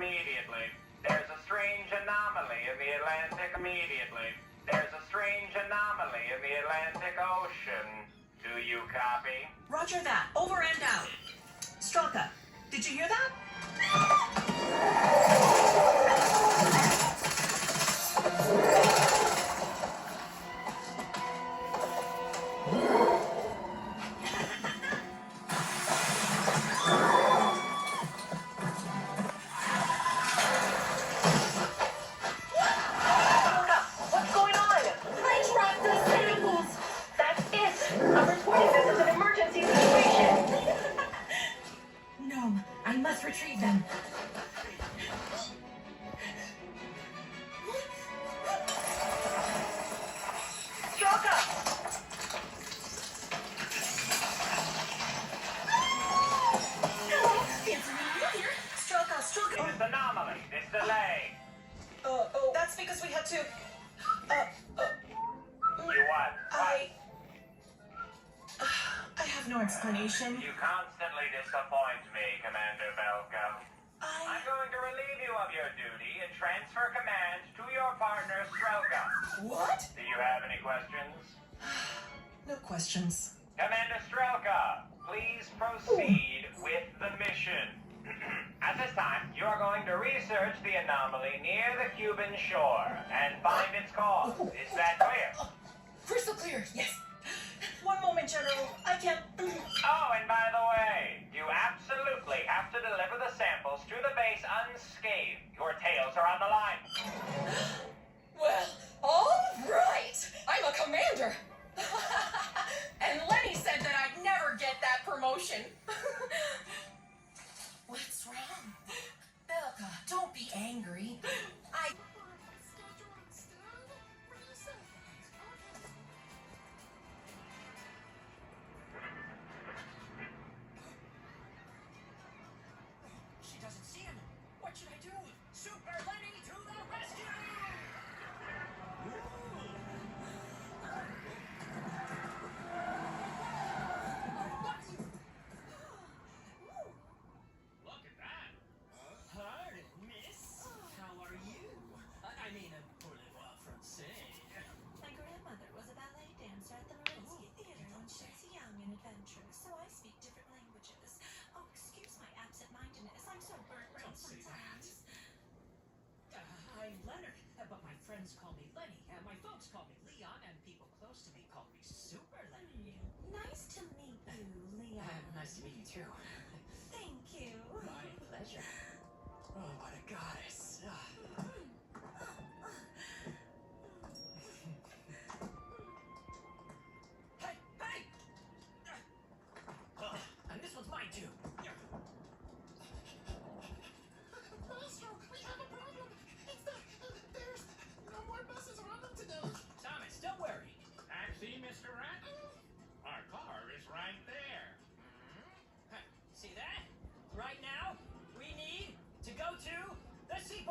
immediately. There's a strange anomaly in the Atlantic immediately. There's a strange anomaly in the Atlantic Ocean. Do you copy? Roger that. Over and out. Strelka, did you hear that? I must retrieve them. Strelka! Hello, fancy meeting you here. Strelka. This anomaly, this delay. Oh, that's because we had to... You what? I have no explanation. You constantly disappoint me, Commander Belka. I'm going to relieve you of your duty and transfer command to your partner, Strelka. What? Do you have any questions? No questions. Commander Strelka, please proceed with the mission. At this time, you are going to research the anomaly near the Cuban shore and find its cause. Is that clear? Crystal clear, yes. One moment, General. I can't... Oh, and by the way, you absolutely have to deliver the samples to the base unscathed. Your tails are on the line. Well, all right. I'm a commander. And Lenny said that I'd never get that promotion. What's wrong? Belka, don't be angry. She doesn't see him. What should I do? Super Lenny to the rescue! Look at that. Pardon, miss. How are you? I mean, parlez-vous français? My grandmother was a ballet dancer at the Marinsky Theater when she was young and adventurous, so I speak different languages. Oh, excuse my absent-mindedness. I'm so burnt-brained Don't say that. sometimes. I'm Leonard, but my friends call me Lenny. My folks call me Leon, and people close to me call me Super Lenny. Nice to meet you, Leon. Nice to meet you too. Thank you. My pleasure. Oh, what a goddess. Hey, hey! And this one's mine too. Maestro, we have a problem. It's that there's no more buses running today. Thomas, don't worry. Taxi, Mr. Rat? Our car is right there. See that? Right now, we need to go to the sea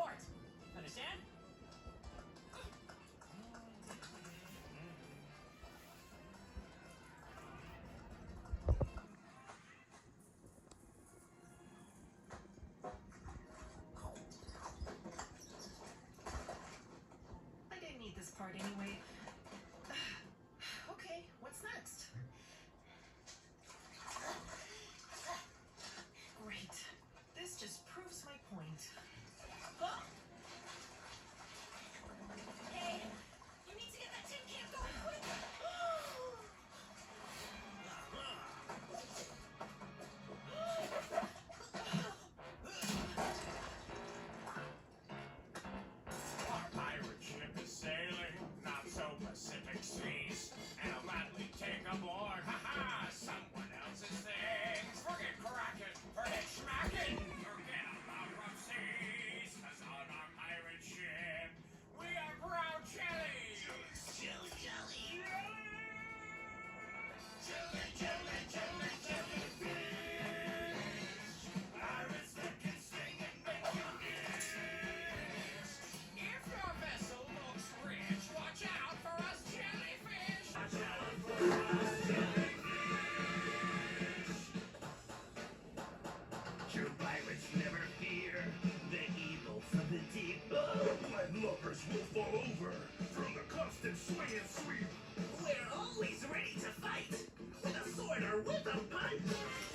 water with a pipe.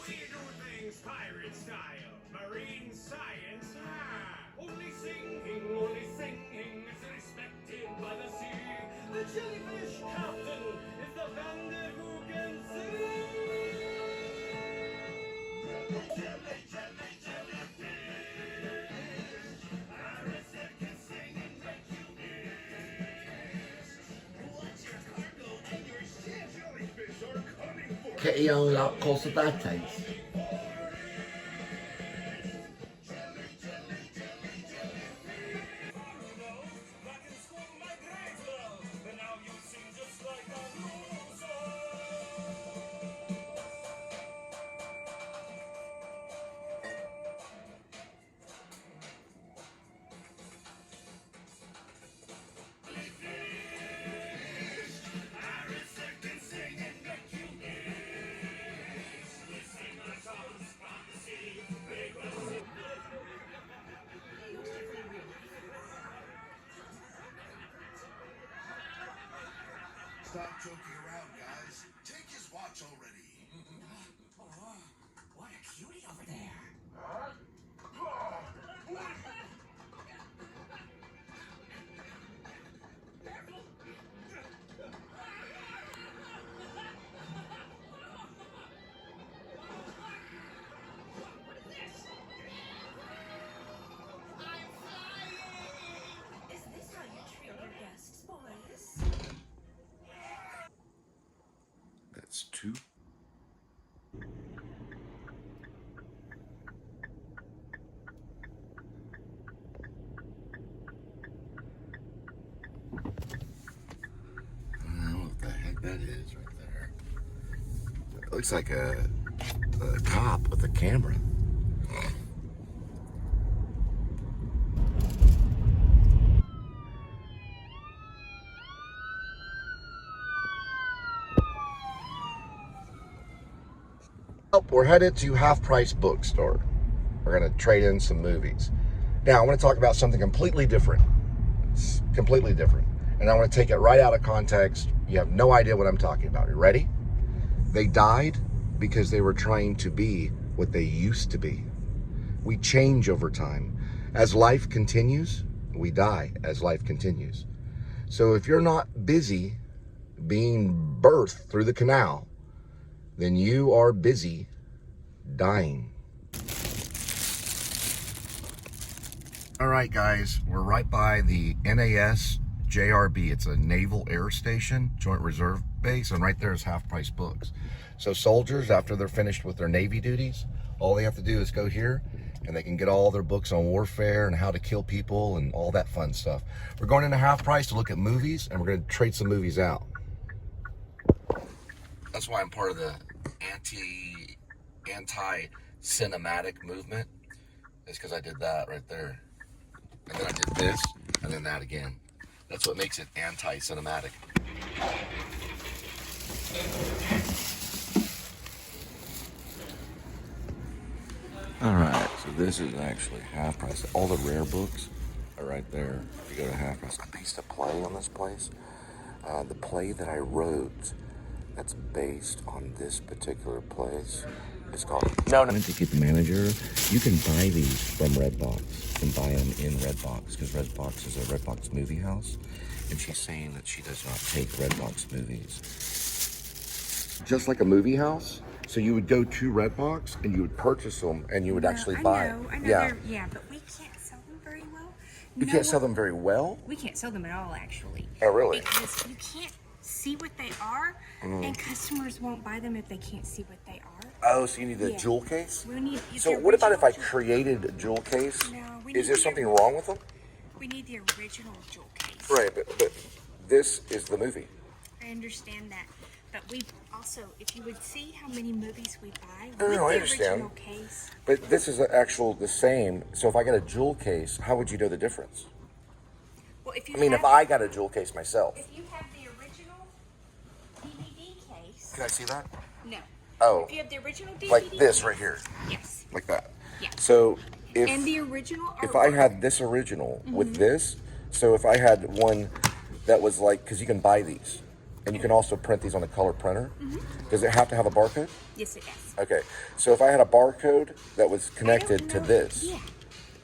We do things pirate style. Marine science, Only singing is respected by the sea. The jellyfish captain is the bandit who can sing. Jelly, jelly, jellyfish. Pirates that can sing and make you miss. Watch your cargo and your ship. Jellyfish are coming for Che io la cosa da te? Stop joking around, guys. Take his watch already. Oh, what a cutie over there. Is this how you treat your guests, boys? That's two. I don't know what the heck that is right there. It looks like a cop with a camera. We're headed to Half Price Bookstore. We're going to trade in some movies. Now, I want to talk about something completely different. It's completely different. And I want to take it right out of context. You have no idea what I'm talking about. You ready? They died because they were trying to be what they used to be. We change over time. As life continues, we die as life continues. So if you're not busy being birthed through the canal, then you are busy dying. All right, guys, we're right by the NAS JRB. It's a Naval Air Station, Joint Reserve Base, and right there is Half Price Books. So soldiers, after they're finished with their Navy duties, all they have to do is go here and they can get all their books on warfare and how to kill people and all that fun stuff. We're going into Half Price to look at movies, and we're going to trade some movies out. That's why I'm part of the anti-cinematic movement, is because I did that right there. And then I did this, and then that again. That's what makes it anti-cinematic. All right, so this is actually Half Price. All the rare books are right there. If you go to Half Price. I used to play on this place. The play that I wrote that's based on this particular place is called Ticket Manager. You can buy these from Redbox. You can buy them in Redbox because Redbox is a Redbox movie house. And she's saying that she does not take Redbox movies. Just like a movie house. So you would go to Redbox and you would purchase them and you would actually buy them. I know. Yeah. But we can't sell them very well. You can't sell them very well? We can't sell them at all, actually. Oh, really? Because you can't see what they are, and customers won't buy them if they can't see what they are. Oh, so you need a Yeah. jewel case? We need. So what about if I created a jewel case? No, we Is need there the- something wrong with them? We need the original jewel case. Right, but this is the movie. I understand that, but we also, if you would see how many movies we buy No, with no, I the understand. original case. But this is the same. So if I got a jewel case, how would you know the difference? Well, if you I mean, have, if I got a jewel case myself. if you have the original DVD case. Can I see that? No. Oh, If you have the original DVD like this case, right here, Yes. like that. Yeah. So And the original if I artwork. had this original with this, so if I had one that was like, because you can buy these, And you can also print these on a color printer. Does it have to have a barcode? Yes, it does. Okay, so if I had a barcode that was connected to this. Yeah.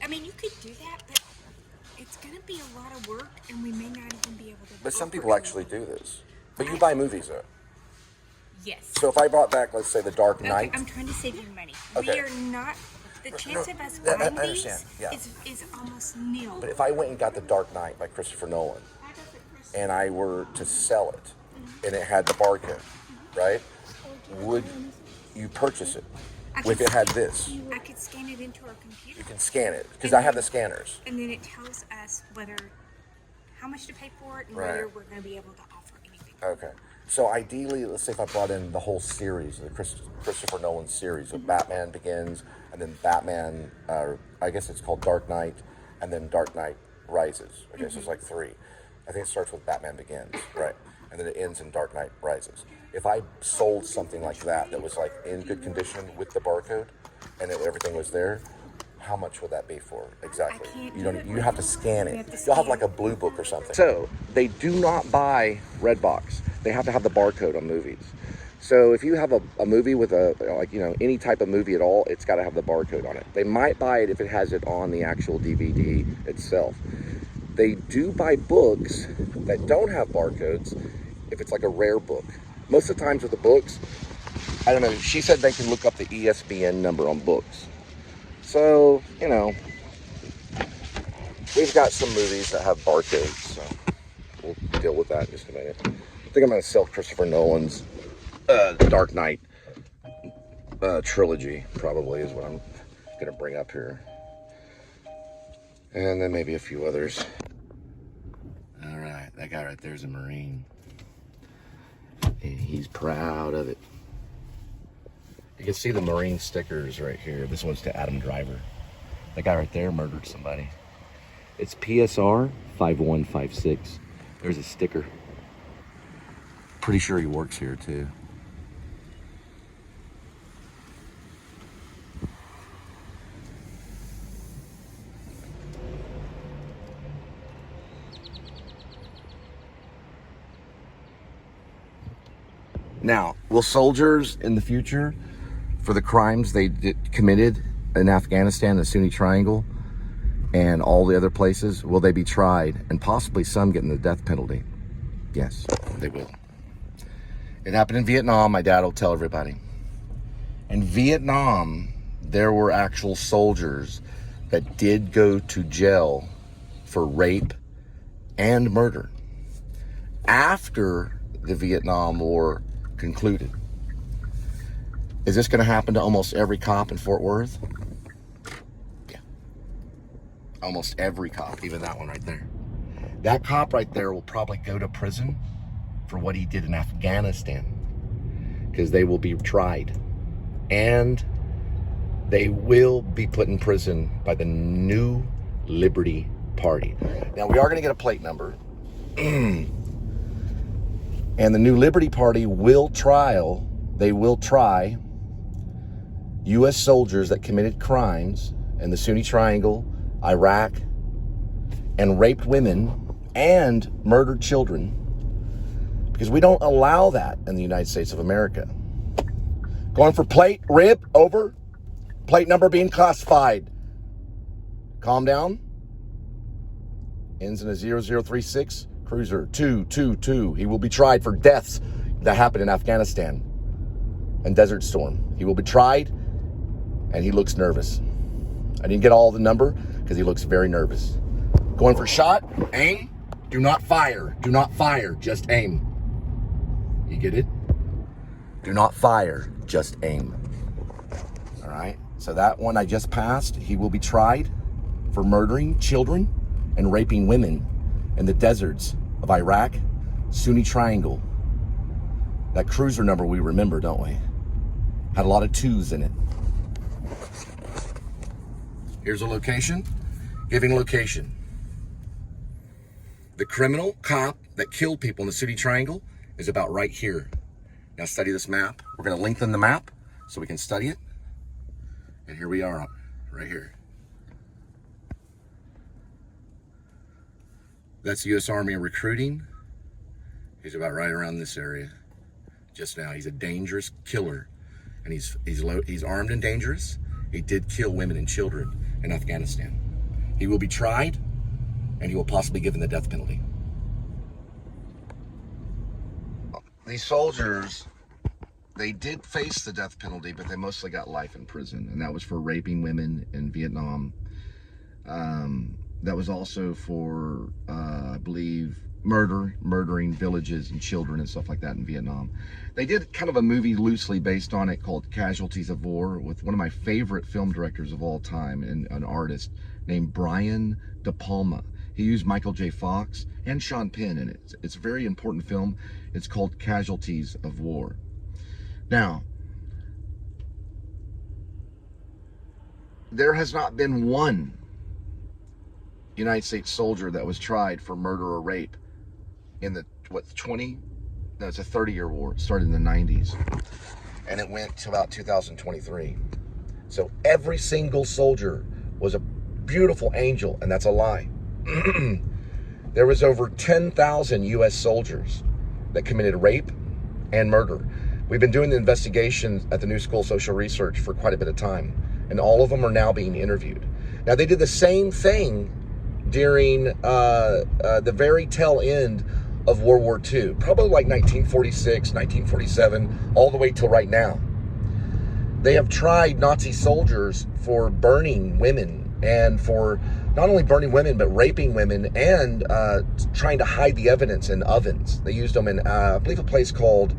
I mean, you could do that, but it's going to be a lot of work, and we may not even be able to. But some people actually do this. But you buy movies, though. Yes. So if I brought back, let's say, The Dark Knight. Okay, I'm trying to save you money. Okay. We are not. The chance of us I buying understand, these yeah. is almost nil. But if I went and got The Dark Knight by Christopher Nolan, and I were to sell it, and it had the barcode, right? Would you purchase it if it had this? I could scan it into our computer. You can scan it, because I have the scanners. And then it tells us how much to pay for it and Right. whether we're going to be able to offer anything. Okay. So ideally, let's say if I brought in the whole series, the Christopher Nolan series of Batman Begins, and then Batman, I guess it's called Dark Knight, and then Dark Knight Rises. Okay, so it's like 3. I think it starts with Batman Begins, right? And then it ends in Dark Knight Rises. If I sold something like that was like in good condition with the barcode, and everything was there, how much would that be for exactly? You have to scan it. You'll have like a blue book or something. So they do not buy Redbox. They have to have the barcode on movies. So if you have a movie with any type of movie at all, it's got to have the barcode on it. They might buy it if it has it on the actual DVD itself. They do buy books that don't have barcodes if it's like a rare book. Most of the times with the books, I don't know, she said they can look up the ESBN number on books. So, we've got some movies that have barcodes, so we'll deal with that in just a minute. I think I'm going to sell Christopher Nolan's Dark Knight trilogy, probably, is what I'm going to bring up here. And then maybe a few others. All right, that guy right there is a Marine. And he's proud of it. You can see the Marine stickers right here. This one's to Adam Driver. That guy right there murdered somebody. It's PSR 5156. There's a sticker. Pretty sure he works here too. Now, will soldiers in the future, for the crimes they committed in Afghanistan, the Sunni Triangle, and all the other places, will they be tried and possibly some getting the death penalty? Yes, they will. It happened in Vietnam, my dad will tell everybody. In Vietnam, there were actual soldiers that did go to jail for rape and murder after the Vietnam War concluded. Is this going to happen to almost every cop in Fort Worth? Yeah. Almost every cop, even that one right there. That cop right there will probably go to prison for what he did in Afghanistan, because they will be tried and they will be put in prison by the New Liberty Party. Now, we are going to get a plate number. And the New Liberty Party will try U.S. soldiers that committed crimes in the Sunni Triangle, Iraq, and raped women and murdered children, because we don't allow that in the United States of America. Going for plate, rib, over. Plate number being classified. Calm down. Ends in a 0036. Cruiser 222. He will be tried for deaths that happened in Afghanistan and Desert Storm. He will be tried, and he looks nervous. I didn't get all the number because he looks very nervous. Going for shot, aim, do not fire. Do not fire, just aim. You get it? Do not fire, just aim. All right, so that one I just passed. He will be tried for murdering children and raping women in the deserts of Iraq, Sunni Triangle. That cruiser number we remember, don't we? Had a lot of 2s in it. Here's a location, giving location. The criminal cop that killed people in the Sunni Triangle is about right here. Now study this map. We're gonna lengthen the map so we can study it. And here we are, right here. That's U.S. Army recruiting. He's about right around this area. Just now, he's a dangerous killer, and he's armed and dangerous. He did kill women and children in Afghanistan. He will be tried, and he will possibly be given the death penalty. These soldiers, they did face the death penalty, but they mostly got life in prison, and that was for raping women in Vietnam. That was also for, I believe, murdering villages and children and stuff like that in Vietnam. They did kind of a movie loosely based on it called Casualties of War with one of my favorite film directors of all time and an artist named Brian De Palma. He used Michael J. Fox and Sean Penn in it. It's a very important film. It's called Casualties of War. Now, there has not been one United States soldier that was tried for murder or rape in the, it's a 30-year war. It started in the 90s. And it went to about 2023. So every single soldier was a beautiful angel, and that's a lie. There was over 10,000 U.S. soldiers that committed rape and murder. We've been doing the investigations at the New School of Social Research for quite a bit of time, and all of them are now being interviewed. Now, they did the same thing during the very tail end of World War II, probably like 1946, 1947, all the way till right now. They have tried Nazi soldiers for burning women, and for not only burning women, but raping women, and trying to hide the evidence in ovens. They used them in, I believe, a place called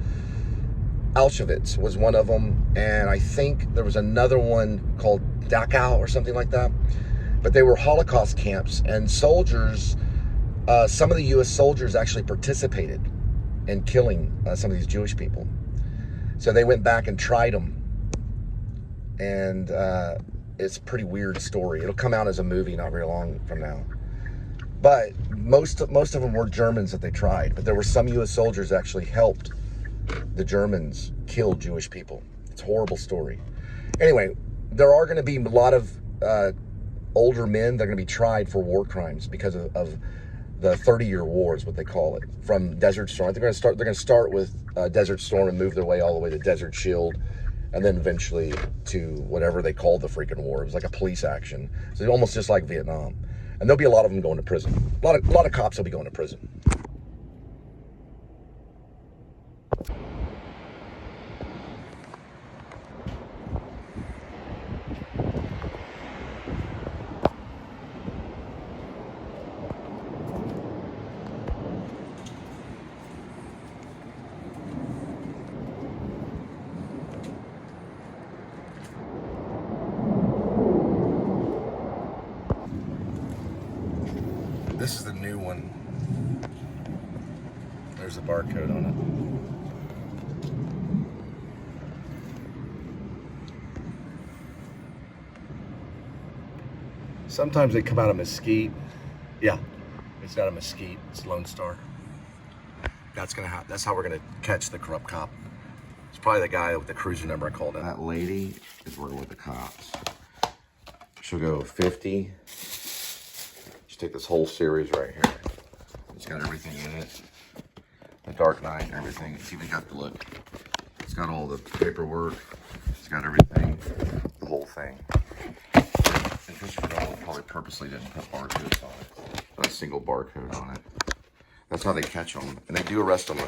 Auschwitz was one of them, and I think there was another one called Dachau or something like that. But they were Holocaust camps, and soldiers, some of the U.S. soldiers actually participated in killing some of these Jewish people. So they went back and tried them, and it's a pretty weird story. It'll come out as a movie not very long from now. But most of them were Germans that they tried, but there were some U.S. soldiers that actually helped the Germans kill Jewish people. It's a horrible story. Anyway, there are going to be a lot of older men that are going to be tried for war crimes because of the 30-year war is what they call it, from Desert Storm. They're going to start with Desert Storm and move their way all the way to Desert Shield, and then eventually to whatever they call the freaking war. It was like a police action. So almost just like Vietnam. And there'll be a lot of them going to prison. A lot of cops will be going to prison. This is the new one. There's a barcode on it. Sometimes they come out of Mesquite. Yeah, it's not a Mesquite, it's Lone Star. That's how we're gonna catch the corrupt cop. It's probably the guy with the cruiser number I called in. That lady is working with the cops. She'll go 50. Take this whole series right here. It's got everything in it. The Dark Knight and everything. It's even got the look. It's got all the paperwork. It's got everything. The whole thing. And Christopher Nolan probably purposely didn't put barcodes on it. Not a single barcode on it. That's how they catch them. And they do arrest them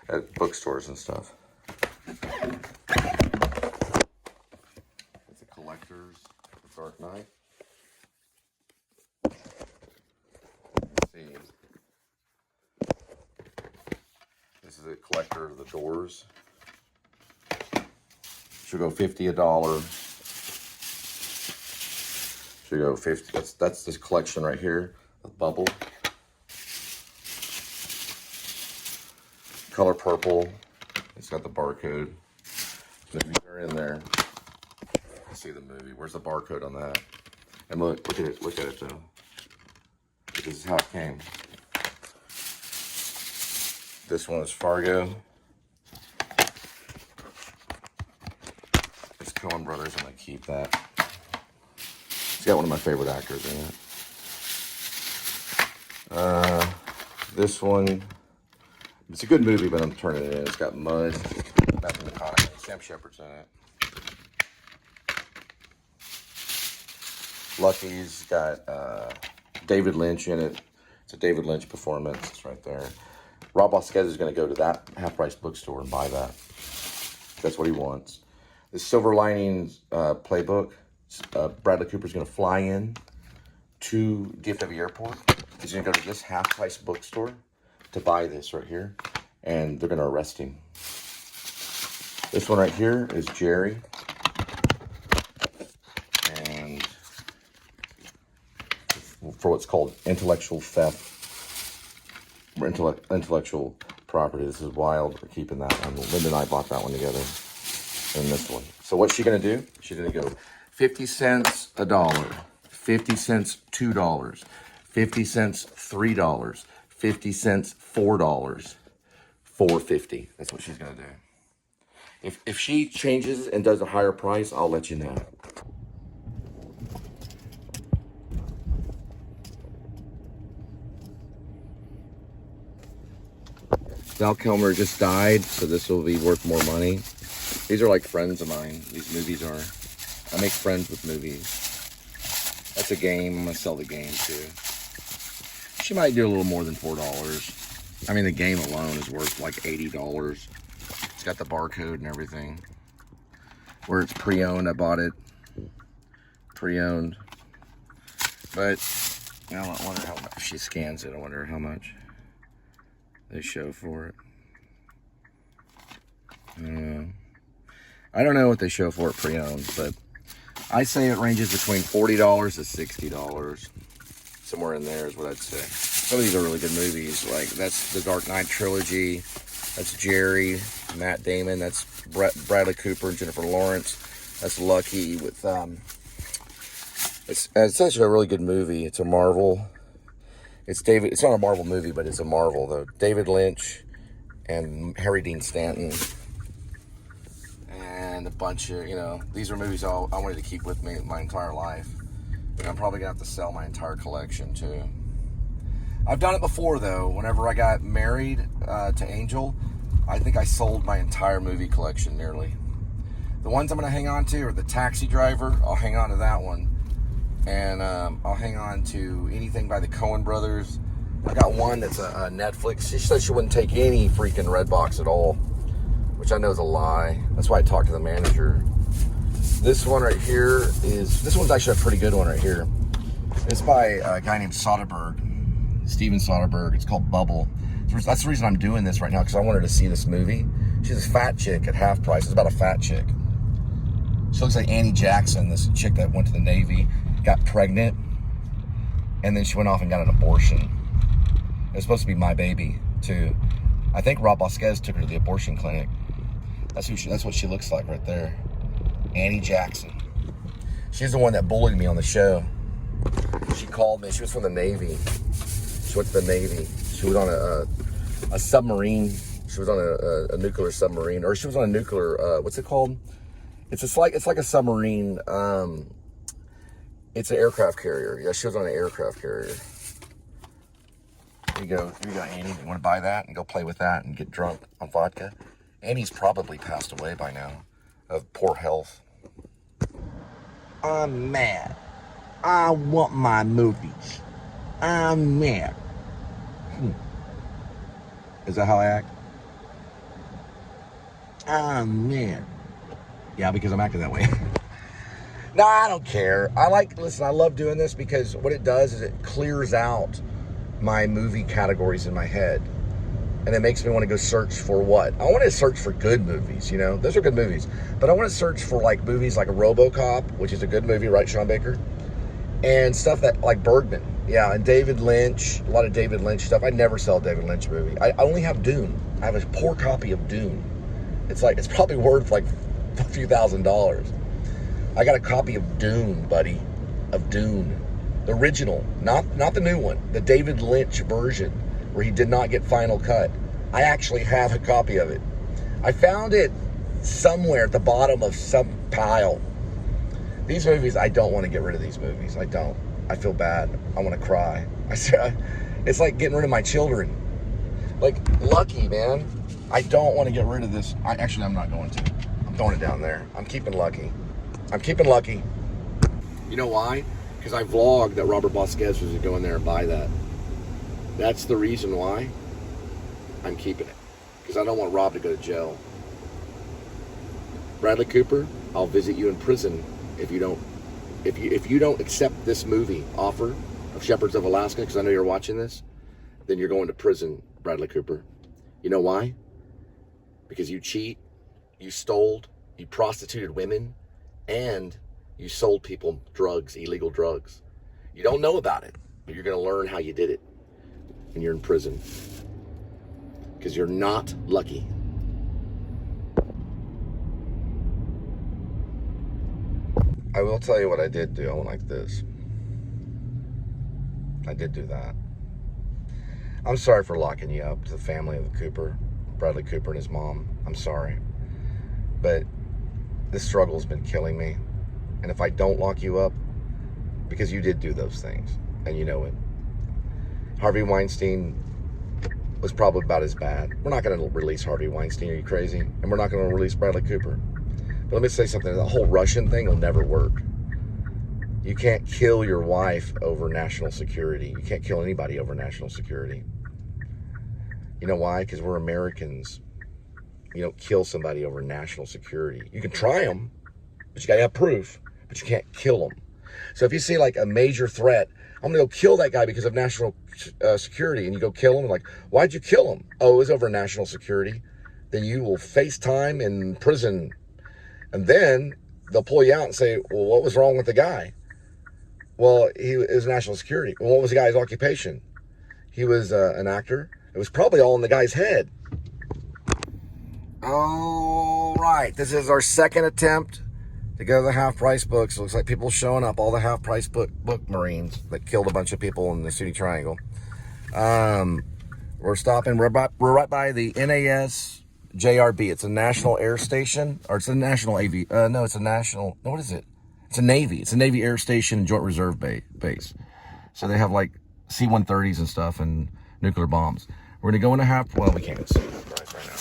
at bookstores and stuff. It's the collectors of the Dark Knight. This is a collector of the Doors. Should go $50 a dollar. Should go 50. That's this collection right here of Bubble. Color Purple. It's got the barcode. Movies are in there. Let's see the movie. Where's the barcode on that? And look at it. Look at it though. This is how it came. This one is Fargo. It's Coen Brothers. I'm gonna keep that. It's got one of my favorite actors in it. This one, It's a good movie, but I'm turning it in. It's got Mud, Matthew McConaughey, Sam Shepard's in it. Lucky's got David Lynch in it. It's a David Lynch performance. It's right there. Rob Vasquez is going to go to that half-price bookstore and buy that. That's what he wants. The Silver Linings playbook. Bradley Cooper's going to fly in to DFW Airport. He's going to go to this half-price bookstore to buy this right here, and they're going to arrest him. This one right here is Jerry, and for what's called intellectual theft, or intellectual property. This is wild. We're keeping that one. Linda and I bought that one together, and this one. So what's she going to do? She's going to go 50 cents $1, 50 cents $2, 50 cents $3, 50 cents $4, $4.50. That's what she's going to do. If she changes and does a higher price, I'll let you know. Val Kilmer just died, so this will be worth more money. These are like friends of mine. These movies are. I make friends with movies. That's a game. I'm going to sell the game too. She might do a little more than $4. I mean, the game alone is worth like $80. It's got the barcode and everything. Where it's pre-owned, I bought it pre-owned. But I wonder how much, if she scans it, I wonder how much they show for it. I don't know what they show for it pre-owned, but I say it ranges between $40 to $60. Somewhere in there is what I'd say. Some of these are really good movies. Like, that's the Dark Knight trilogy. That's Jerry, Matt Damon. That's Bradley Cooper and Jennifer Lawrence. That's Lucky with, it's such a really good movie. It's a Marvel. It's not a Marvel movie, but it's a Marvel, though. David Lynch and Harry Dean Stanton. And a bunch of, these are movies I wanted to keep with me my entire life. And I'm probably going to have to sell my entire collection, too. I've done it before, though. Whenever I got married to Angel, I think I sold my entire movie collection, nearly. The ones I'm going to hang on to are the Taxi Driver. I'll hang on to that one. And I'll hang on to anything by the Coen brothers. I got one that's a Netflix. She said she wouldn't take any freaking Redbox at all, which I know is a lie. That's why I talked to the manager. This one right here this one's actually a pretty good one right here. It's by a guy named Soderbergh, Steven Soderbergh. It's called Bubble. That's the reason I'm doing this right now, because I wanted to see this movie. She's a fat chick at half price. It's about a fat chick. She looks like Annie Jackson, this chick that went to the Navy, got pregnant, and then she went off and got an abortion. It was supposed to be my baby, too. I think Rob Vasquez took her to the abortion clinic. That's what she looks like right there. Annie Jackson. She's the one that bullied me on the show. She called me. She was from the Navy. She went to the Navy. She was on a submarine. She was on a nuclear submarine, or she was on a nuclear. What's it called? It's like a submarine. It's an aircraft carrier. Yeah, she was on an aircraft carrier. Here you go, Annie. You want to buy that and go play with that and get drunk on vodka? Annie's probably passed away by now of poor health. I'm mad. I want my movies. I'm mad. Is that how I act? I'm mad. Yeah, because I'm acting that way. No, I don't care. I love doing this because what it does is it clears out my movie categories in my head. And it makes me want to go search for what? I want to search for good movies, Those are good movies. But I want to search for, like, movies like a RoboCop, which is a good movie, right, Sean Baker? And stuff that, like Bergman. Yeah, and David Lynch, a lot of David Lynch stuff. I never sell a David Lynch movie. I only have Dune. I have a poor copy of Dune. It's probably worth, like, a few $1,000s. I got a copy of Dune, buddy. Of Dune. The original. Not the new one. The David Lynch version, where he did not get final cut. I actually have a copy of it. I found it somewhere at the bottom of some pile. These movies, I don't want to get rid of these movies. I don't. I feel bad. I want to cry. It's like getting rid of my children. Like, Lucky, man. I don't want to get rid of this. I'm not going to. I'm throwing it down there. I'm keeping Lucky. I'm keeping Lucky. You know why? Because I vlogged that Robert Vasquez was going to go in there and buy that. That's the reason why I'm keeping it. Because I don't want Rob to go to jail. Bradley Cooper, I'll visit you in prison if you don't accept this movie offer of Shepherds of Alaska, because I know you're watching this, then you're going to prison, Bradley Cooper. You know why? Because you cheat, you stole, you prostituted women, and you sold people drugs, illegal drugs. You don't know about it, but you're going to learn how you did it when you're in prison. Because you're not lucky. I will tell you what I did do. I went like this. I did do that. I'm sorry for locking you up, to the family of Cooper, Bradley Cooper and his mom. I'm sorry. But this struggle has been killing me. And if I don't lock you up, because you did do those things, and you know it. Harvey Weinstein was probably about as bad. We're not going to release Harvey Weinstein. Are you crazy? And we're not going to release Bradley Cooper. But let me say something. The whole Russian thing will never work. You can't kill your wife over national security. You can't kill anybody over national security. You know why? Because we're Americans. You don't kill somebody over national security. You can try them, but you got to have proof. But you can't kill them. So if you see like a major threat, I'm going to go kill that guy because of national security, and you go kill him, like, why'd you kill him? Oh, it was over national security. Then you will face time in prison. And then they'll pull you out and say, well, what was wrong with the guy? Well, it was national security. Well, what was the guy's occupation? He was an actor. It was probably all in the guy's head. All right. This is our second attempt to go to the half-price books. Looks like people showing up. All the half-price book Marines that killed a bunch of people in the City Triangle. We're stopping. We're right by the NAS JRB. It's a national air station. Or it's a national AV. No, it's a national. No, what is it? It's a Navy. It's a Navy Air Station and Joint Reserve base. So they have like C-130s and stuff and nuclear bombs. We're going to go in a half. Well, we can't see the price right now.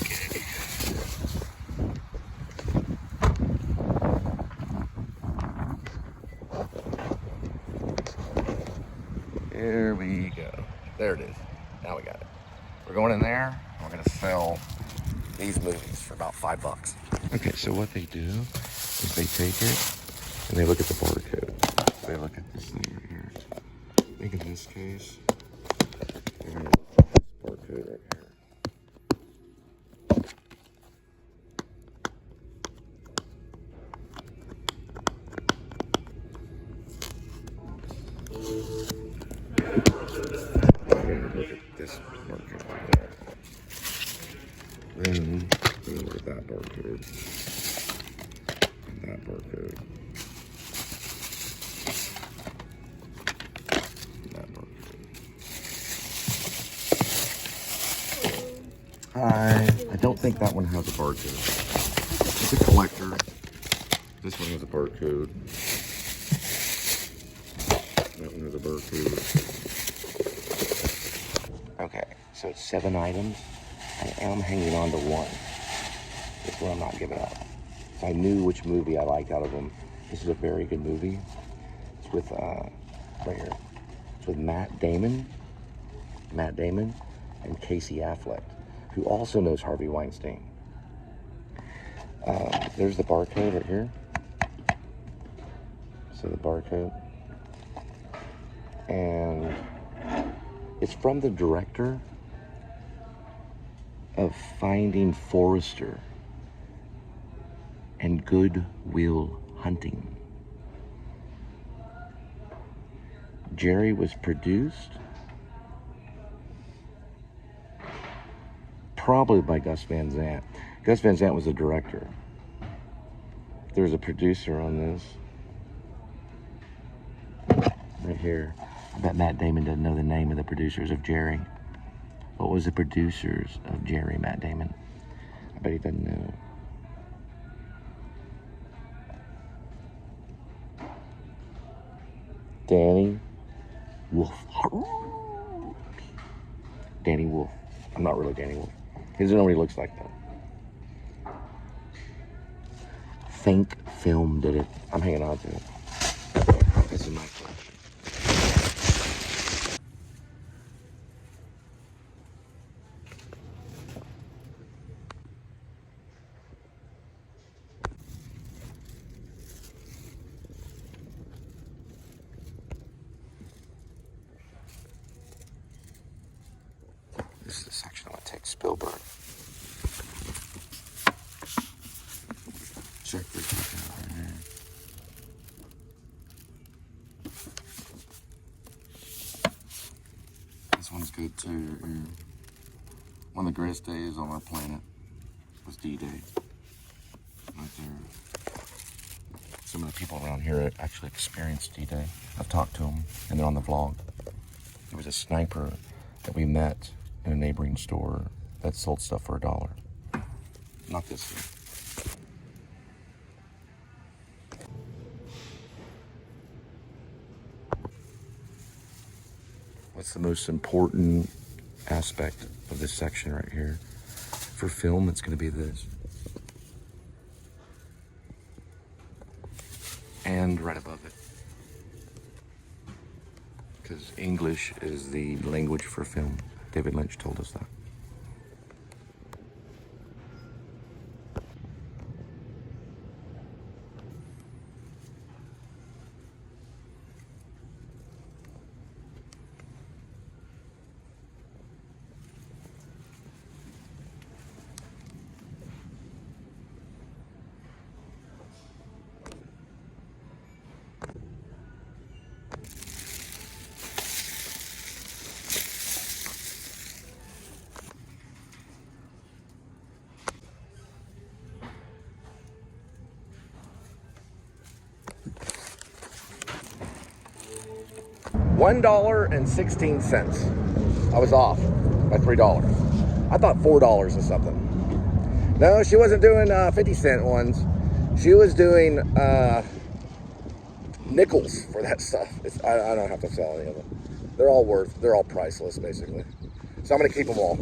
Okay. Here we go. There it is. Now we got it. We're going in there. We're going to sell these movies for about $5. Okay, so what they do is they take it and they look at the barcode. They look at this thing right here. I think in this case, they're going to look at this barcode right here. They're going to look at this barcode right there. Then we're going to look at that barcode. And that barcode. And that barcode. I don't think that one has a barcode. It's a collector. This one has a barcode. That one has a barcode. Okay, so it's 7 items. I am hanging on to one. This one I'm not giving up. So I knew which movie I liked out of them. This is a very good movie. It's with, right here. It's with Matt Damon and Casey Affleck, who also knows Harvey Weinstein. There's the barcode right here. So the barcode. And it's from the director of Finding Forrester and Good Will Hunting. Jerry was produced probably by Gus Van Sant. Gus Van Sant was the director. There's a producer on this. Right here. I bet Matt Damon doesn't know the name of the producers of Jerry. What was the producers of Jerry, Matt Damon? I bet he doesn't know. Danny Wolf. Danny Wolf. I'm not really Danny Wolf. He doesn't know what he looks like though. Think Film did it. I'm hanging on to it. This is my collection. This is the section I want to take Spielberg. Check this out right here. This one's good too. One of the greatest days on our planet was D-Day. Right there. Some of the people around here actually experienced D-Day. I've talked to them, and they're on the vlog. There was a sniper that we met in a neighboring store that sold stuff for $1. Not this thing. What's the most important aspect of this section right here? For film, it's going to be this. And right above it. Because English is the language for film. David Lynch told us that. $1.16. I was off by $3. I thought $4 or something. No, she wasn't doing 50-cent ones. She was doing nickels for that stuff. I don't have to sell any of them. They're all priceless, basically. So I'm gonna keep them all.